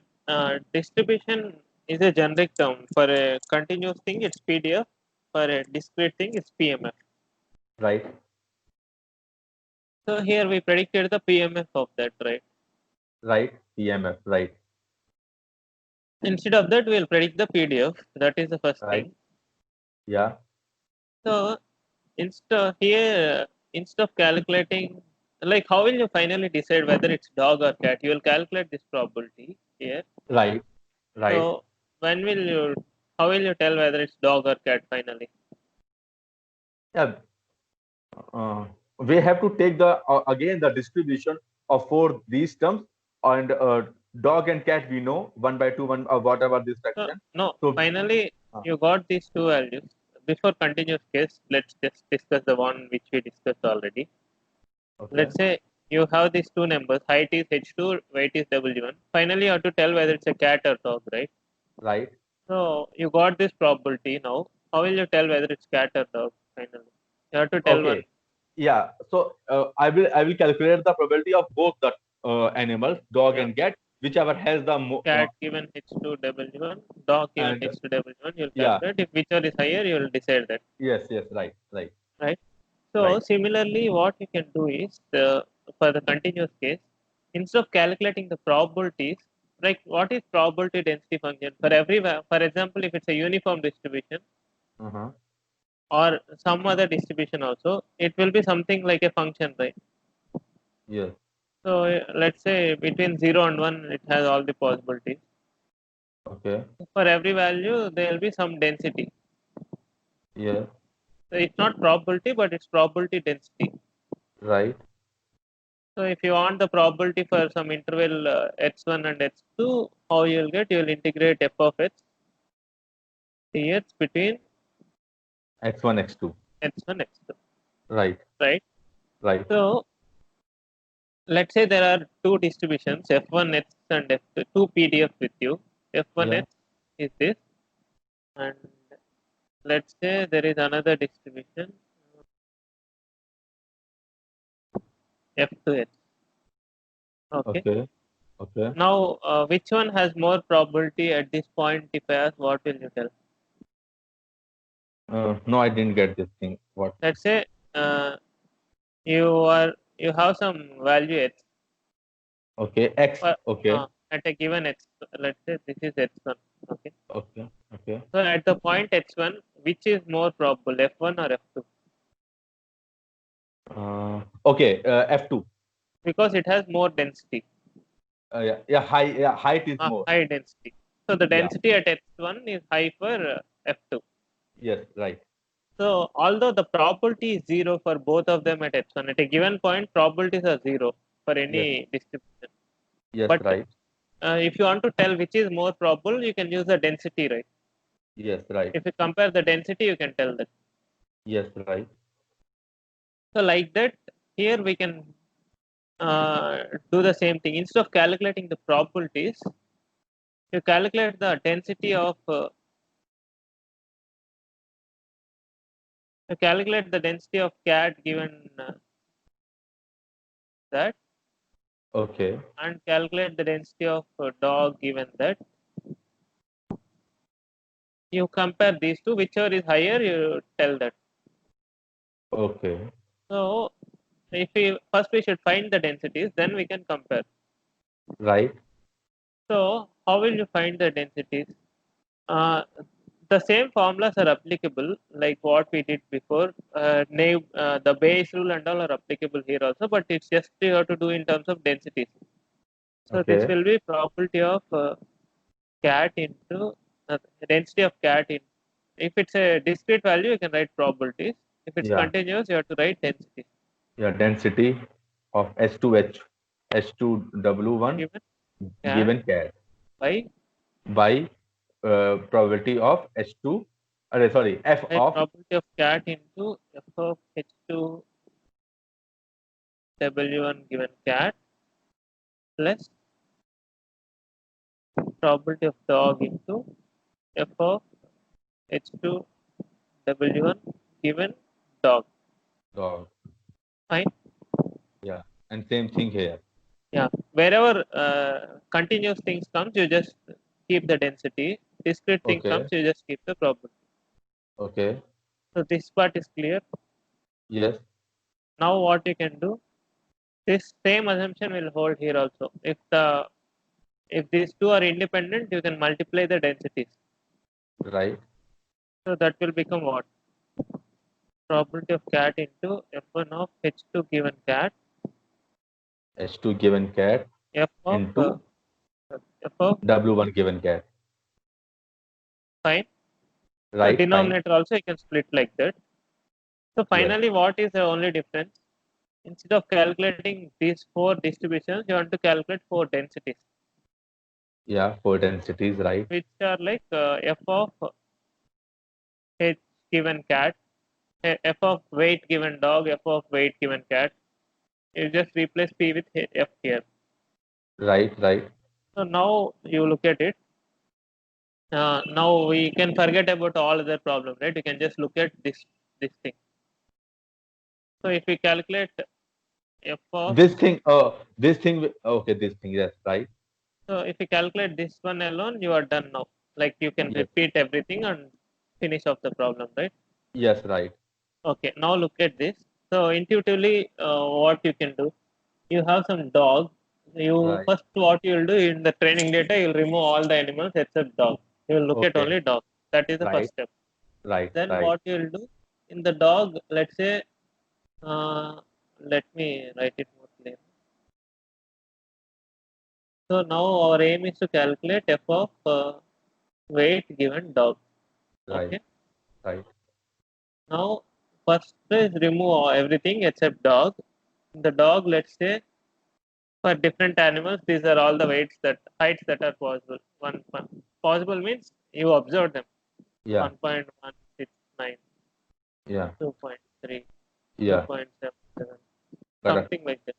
distribution is a generic term. For a continuous thing, it's PDF. For a discrete thing, it's PMF. Right. So here we predicted the PMF of that, right? Right. PMF. Right. Instead of that, we'll predict the PDF. That is the first Right. thing. Yeah. So instead of calculating, like how will you finally decide whether it's dog or cat? You will calculate this probability here. Right. Right. So when will you? How will you tell whether it's dog or cat finally? Yeah. Uh, we have to take the again the distribution of for these terms, and dog and cat we know 1/2 one whatever this So fraction. no, So finally uh, you got these two values. Before continuous case, let's just discuss the one which we discussed already. okay. Let's say you have these two numbers, height is H2, weight is W1. Finally, you have to tell whether it's a cat or dog, right? Right. So you got this probability now. How will you tell whether it's cat or dog finally? You have to tell one. Okay. Yeah. So I will calculate the probability of both the animals, dog Yeah. and cat, whichever has the Cat given H2W1, dog given and H2W1, you'll yeah. calculate. If whichever is higher, you'll decide that. Yes. Yes. Right. Right. Right? So Right. similarly, what you can do is for the continuous case, instead of calculating the probabilities, like what is probability density function for every for example, if it's a uniform distribution Uh-huh. or some other distribution also, it will be something like a function, right? Yes. So let's say between 0 and 1, it has all the possibilities. Okay. For every value, there will be some density. Yeah. So it's not probability, but it's probability density. Right. So if you want the probability for some interval x1 and x2, how you will get? You will integrate f of x dx between X1, X2. x1, x2, Right. right? Right. So let's say there are two distributions, f1x and f2, two PDFs with you. Yeah. F1x is this, and let's say there is another distribution, f2x. Okay. Okay. Okay. Now, which one has more probability at this point? If I ask, what will you tell? No, I didn't get this thing. What? Let's say uh, you have some value x Okay. X. for, Okay. at a given x. Let's say this is x1. Okay. Okay. Okay. So at the point x1, which is more probable, f1 or f2? Okay. F2. Because it has more density, Yeah. Yeah. Height is more. high density. So the Yeah. density at x1 is high for f2. Yes. Right. So although the probability is zero for both of them at x1, at a given point, probabilities are zero for Yes. any distribution. Yes. But Right. if you want to tell which is more probable, you can use the density, right? Yes. Right. If you compare the density, you can tell that. Yes. Right. So like that, here we can do the same thing. Instead of calculating the probabilities, you calculate the density of cat given that, Okay. and calculate the density of dog given that. You compare these two, whichever is higher, you tell that. Okay. So if we first we should find the densities, then we can compare. Right. So how will you find the densities? Uh, the same formulas are applicable like what we did before. The Bayes rule and all are applicable here also, but it's just you have to do in terms of densities. So this Okay. will be probability of cat into density of cat in. If it's a discrete value, you can write probabilities. If it's Yeah. continuous, you have to write densities. Yeah. Density of H2H H2W1 Given cat given cat by by probability of H2. Sorry. F write of. probability of cat into f of h2 w1 given cat plus probability of dog into f of h2 w1 given dog. Dog. Fine. Yeah. And same thing here. Yeah. Wherever continuous things comes, you just keep the density. Discrete thing comes, Okay. you just keep the probability. Okay. So this part is clear. Yes. Now what you can do? This same assumption will hold here also. If these two are independent, you can multiply the densities. Right. So that will become what? Probability of cat into f1 of h2 given cat H2 given cat f of into f of W1 given cat. fine. So Right. Fine. denominator also you can split like that. So Yes. finally, what is the only difference? Instead of calculating these four distributions, you want to calculate four densities, Yeah. Four densities. Right. which are like f of h given cat, f of weight given dog, f of weight given cat. You just replace p with f here. Right. Right. So now you look at it. Now we can forget about all other problems, right? You can just look at this thing. So if we calculate f of This thing. This thing. Okay. This thing. Yes. Right. so if you calculate this one alone, you are done now. Like you can Yes. repeat everything and finish off the problem, right? Yes. Right. Okay, now look at this. So intuitively, what you can do, you have some dog. You Right. first what you will do in the training data, you will remove all the animals except dog. You will look at Okay. only dog. That is the first Right. step. Right. Then Right. what you will do in the dog, let's say, uh, let me write it more clearly. So now our aim is to calculate f of weight given dog. Right. Okay. Right. Now first is remove everything except dog. The dog, let's say for different animals, these are all the heights that are possible. One possible means you observe them. Yeah. 1.169, Yeah. 2.3, Yeah. 2.77, Correct. something like that.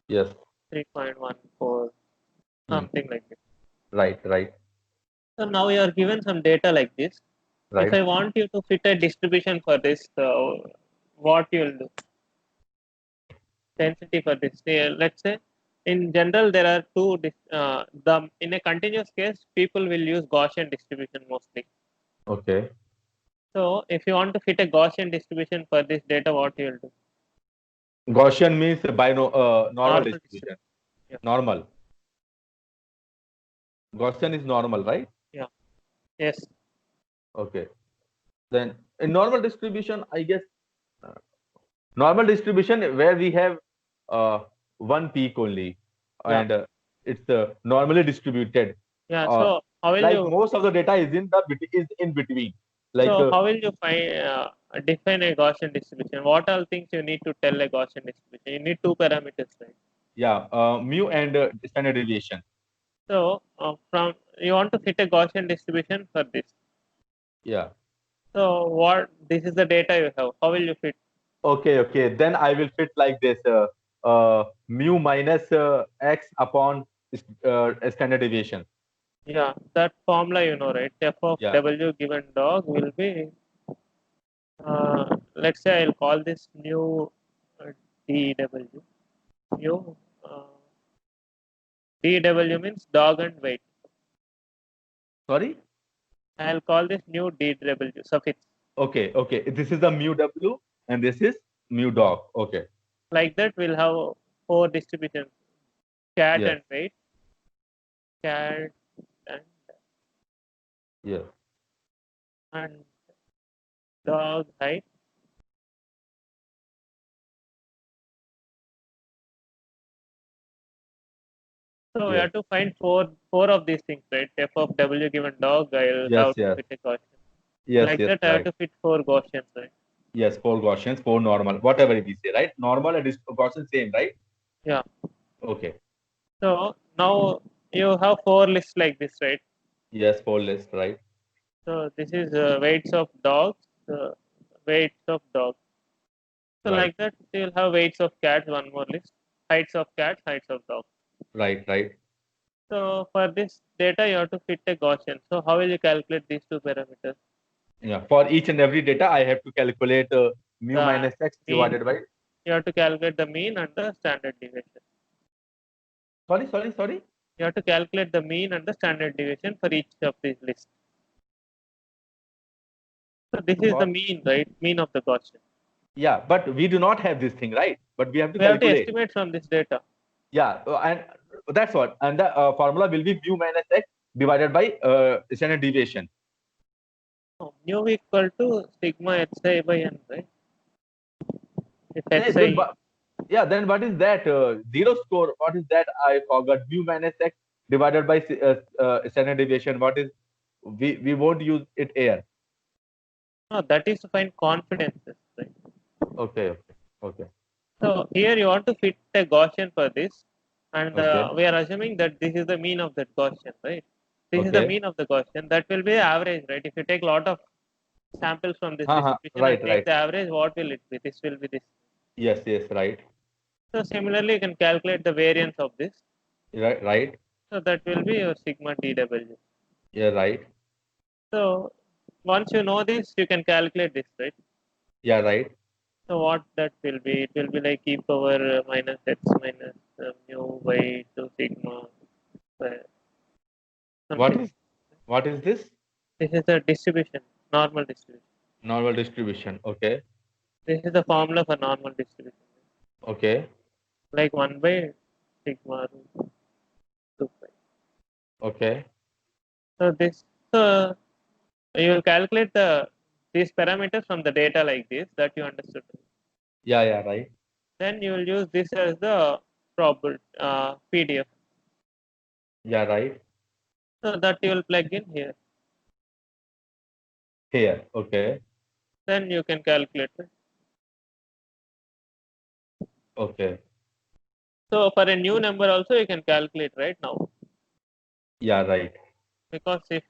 Yes. 3.14, Hmm. something like that. Right. Right. So now you are given some data like this. If Right. I want you to fit a distribution for this, what you will do? Density for this. Let's say in general there are the in a continuous case people will use Gaussian distribution mostly. Okay. So if you want to fit a Gaussian distribution for this data, what you will do? Gaussian means normal Normal distribution. distribution. Yeah. Normal. Gaussian is normal, right? Yeah. Yes. Okay. Then in normal distribution, I guess uh, normal distribution where we have uh, one peak only, Yeah. and it's normally distributed. Yeah. Uh, like most of the data is is in between. Like How will you define a Gaussian distribution? What all things you need to tell a Gaussian distribution? You need two parameters, right? yeah, mu and standard deviation. So from you want to fit a Gaussian distribution for this. Yeah. So what this is the data you have. How will you fit? Okay. Okay. Then I will fit like this. Mu minus x upon standard deviation. Yeah, that formula you know, right? F of Yeah. W given dog will be let's say I'll call this new DW. New DW means dog and weight. Sorry. I'll call this new DW suffix. Okay. Okay. This is the mu w and this is mu dog. Okay. Like that, we'll have four distributions: cat Yes. and weight, cat and Yes. and dog height. So we Yes. have to find four of these things, right? F of W given dog, I'll Yes. have to Yes. fit a Gaussian. Yes. Like Yes. that, I have Right. to fit four Gaussians, right? Yes. Four Gaussians, four normal, whatever we say, right? Normal and Gaussian same, right? Yeah. Okay. So now you have four lists like this, right? Yes. Four list, right? So this is weights of dogs, weights of dogs. So Right. like that, you'll have weights of cats, one more list, heights of cats, heights of dogs. Right. Right. So for this data, you have to fit a Gaussian. So how will you calculate these two parameters? Yeah. For each and every data, I have to calculate mu The minus x mean, divided by. you have to calculate the mean and the standard deviation. Sorry. Sorry. Sorry. You have to calculate the mean and the standard deviation for each of these lists. So this is the For mean, right? Mean of the Gaussian. yeah, but we do not have this thing, right? But we have to We have to calculate. estimate from this data. Yeah, and that's what. And the formula will be mu minus x divided by standard deviation. Mu equal to sigma xi by n, right? If Then xi, yeah, then what is that? Zero score. What is that? I forgot. Mu minus x divided by standard deviation. What is? We won't use it here. no, that is to find confidences, right? Okay. Okay. Okay. So here you want to fit a Gaussian for this, and Okay. we are assuming that this is the mean of that Gaussian, right? This is the Okay. mean of the Gaussian. That will be average, right? If you take a lot of samples from this distribution and Right. take Right. the average, what will it be? This will be this. Yes. Yes. Right. So similarly, you can calculate the variance of this. Right. Right. So that will be your sigma dw. Yeah. Right. So once you know this, you can calculate this, right? Yeah. Right. So what that will be? It will be like e power minus x minus mu by 2 sigma square, What something. is? What is this? This is the distribution, normal distribution. Normal distribution. Okay. This is the formula for normal distribution, Okay. like 1 by sigma root 2 pi. Okay. So this, so you will calculate these parameters from the data like this that you understood. Yeah. Yeah. Right. Then you will use this as the probable PDF. Yeah. Right. So that you will plug in here. Here. Okay. then you can calculate it. Okay. So for a new number also you can calculate right now, Yeah. Right. because if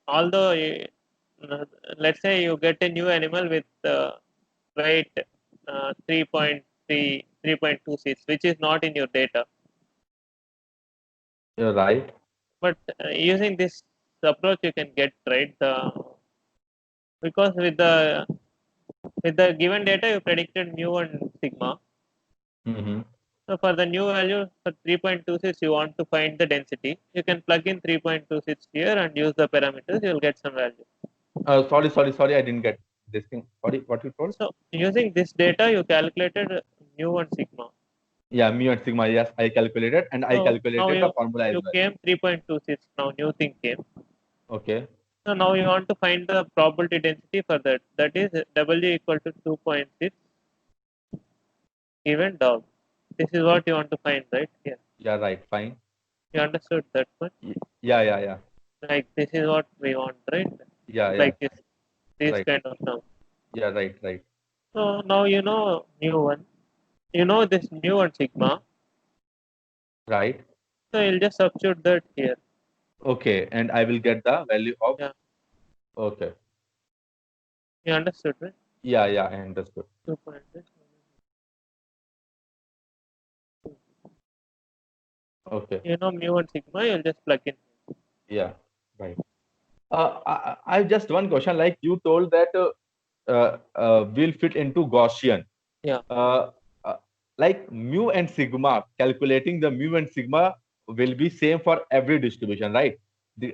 although uh, let's say you get a new animal with weight 3.3 3.26, which is not in your data, You're right. but using this approach you can get right the, because with the given data you predicted mu and sigma. Mm-hmm. So for the new value for 3.26 you want to find the density, you can plug in 3.26 here and use the parameters, you will get some value. Sorry. I didn't get this thing. What you told? So using this data you calculated mu and sigma. Yeah, mu and sigma. Yes, I calculated, and I So now calculated the formula as you well. came 3.26, now new thing came. Okay. So now you want to find the probability density for that. That is W equal to 2.6 given dog. This is what you want to find right here. Yeah. Right. Fine. You understood that one? Yeah. Yeah. Yeah. Like this is what we want, right? Yeah. Yeah. Like this Right. kind of term. Yeah. Right. Right. So now you know new one. You know this mu and sigma. Right. So you'll just substitute that here. Okay. And I will get the value of. Yeah. Okay. You understood, right? Yeah. Yeah. I understood. 2.6. Okay. You know mu and sigma, you'll just plug in. Yeah. Right. I have just one question. Like you told that will fit into Gaussian. Yeah. Uh, uh, like mu and sigma, calculating the mu and sigma will be same for every distribution, right?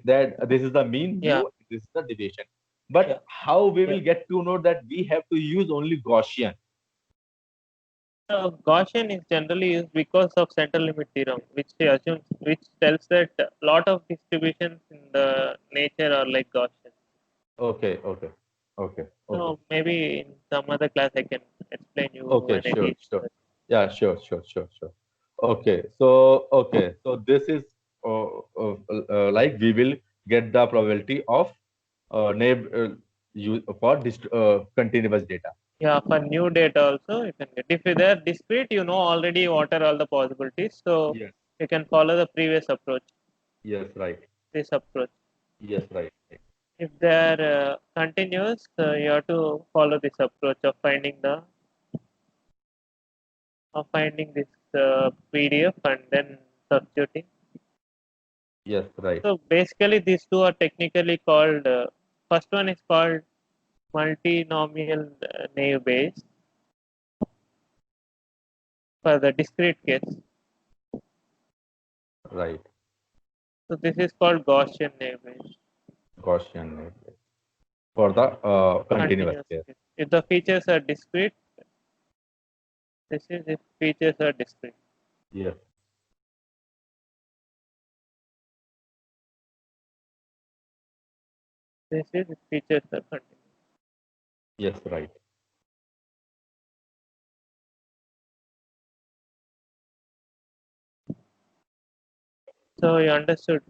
That this is the mean Yeah. mu, this is the deviation. Yeah. But how we Yeah. will get to know that we have to use only Gaussian? So Gaussian is generally used because of central limit theorem, which tells that a lot of distributions in the nature are like Gaussian. Okay, okay, okay, okay, So maybe in some other class I can explain you okay, when I sure, teach. sure. Yeah, sure. Okay, so this is like we will get the probability of neighbor for continuous data. Yeah, for new data also you can get. If they are discrete, you know already what are all the possibilities. So Yes, you can follow the previous approach, yes, right. this approach. Yes, right. If they are continuous, you have to follow this approach of finding this PDF and then substituting. Yes, right. So basically, these two are technically called. First one is called multinomial naive Bayes for the discrete case. Right. So this is called Gaussian naive Bayes. Gaussian for the continuous Continuous case. case. If the features are discrete, this is if features are discrete. Yes. This is if features are continuous. Yes, right. So you understood